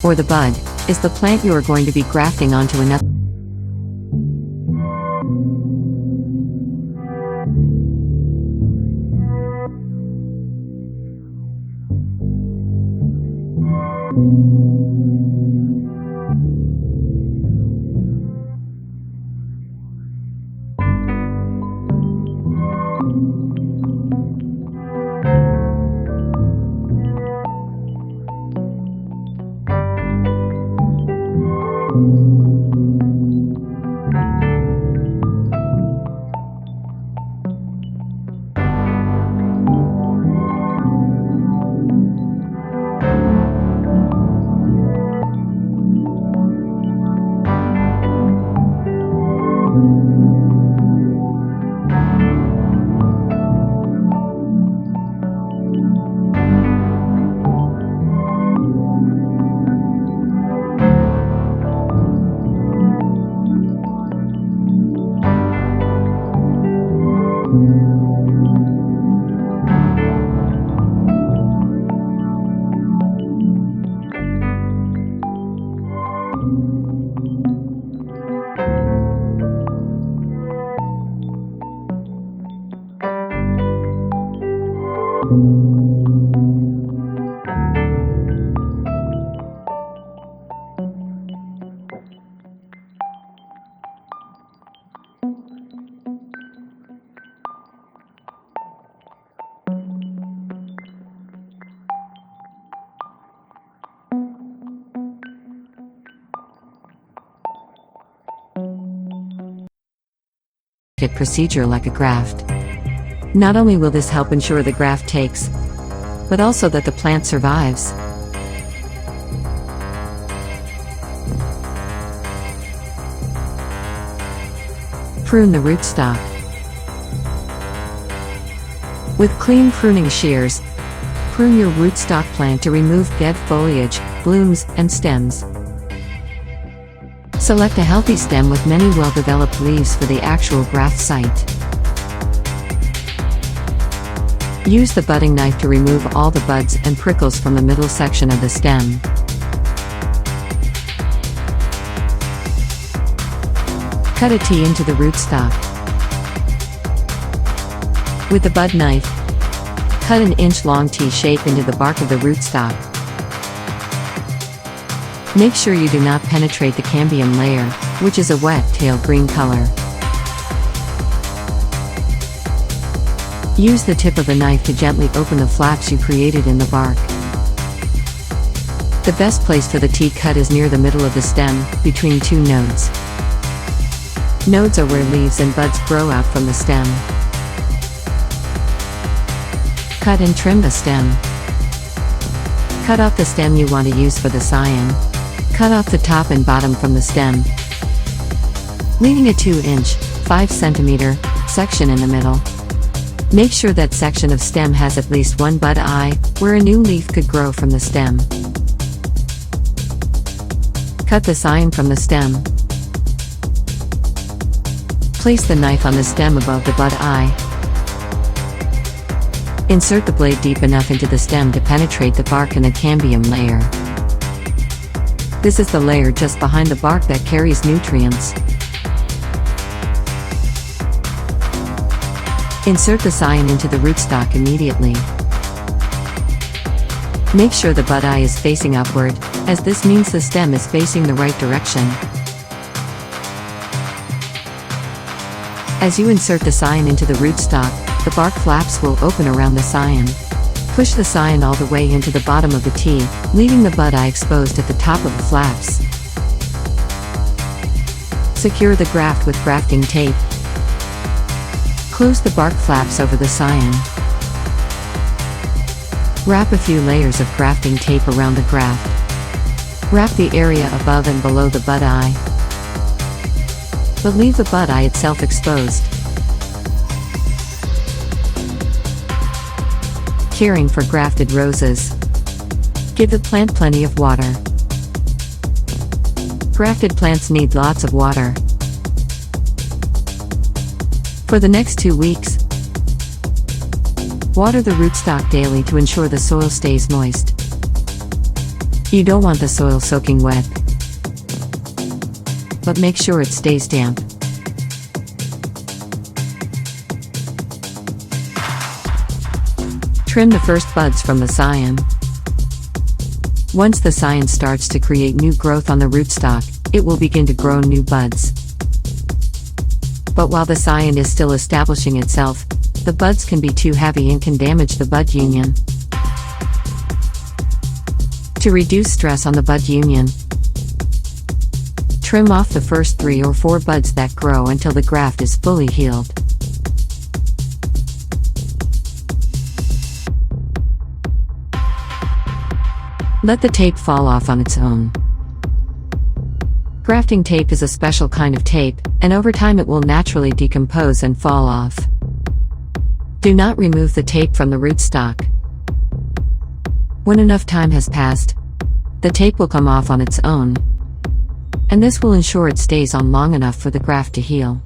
or the bud, is the plant you are going to be grafting onto another. Procedure like a graft. Not only will this help ensure the graft takes, but also that the plant survives. Prune the rootstock. With clean pruning shears, prune your rootstock plant to remove dead foliage, blooms, and stems. Select a healthy stem with many well-developed leaves for the actual graft site. Use the budding knife to remove all the buds and prickles from the middle section of the stem. Cut a T into the rootstock. With the bud knife, cut an inch-long T shape into the bark of the rootstock. Make sure you do not penetrate the cambium layer, which is a wet, pale green color. Use the tip of the knife to gently open the flaps you created in the bark. The best place for the T-cut is near the middle of the stem, between two nodes. Nodes are where leaves and buds grow out from the stem. Cut and trim the stem. Cut off the stem you want to use for the scion. Cut off the top and bottom from the stem, leaving a 2-inch, 5-centimeter, section in the middle. Make sure that section of stem has at least one bud eye, where a new leaf could grow from the stem. Cut the scion from the stem. Place the knife on the stem above the bud eye. Insert the blade deep enough into the stem to penetrate the bark and the cambium layer. This is the layer just behind the bark that carries nutrients. Insert the scion into the rootstock immediately. Make sure the bud eye is facing upward, as this means the stem is facing the right direction. As you insert the scion into the rootstock, the bark flaps will open around the scion. Push the scion all the way into the bottom of the T, leaving the bud eye exposed at the top of the flaps. Secure the graft with grafting tape. Close the bark flaps over the scion. Wrap a few layers of grafting tape around the graft. Wrap the area above and below the bud eye, but leave the bud eye itself exposed. Caring for grafted roses. Give the plant plenty of water. Grafted plants need lots of water. For the next 2 weeks, water the rootstock daily to ensure the soil stays moist. You don't want the soil soaking wet, but make sure it stays damp. Trim the first buds from the scion. Once the scion starts to create new growth on the rootstock, it will begin to grow new buds. But while the scion is still establishing itself, the buds can be too heavy and can damage the bud union. To reduce stress on the bud union, trim off the first 3 or 4 buds that grow until the graft is fully healed. Let the tape fall off on its own. Grafting tape is a special kind of tape, and over time it will naturally decompose and fall off. Do not remove the tape from the rootstock. When enough time has passed, the tape will come off on its own, and this will ensure it stays on long enough for the graft to heal.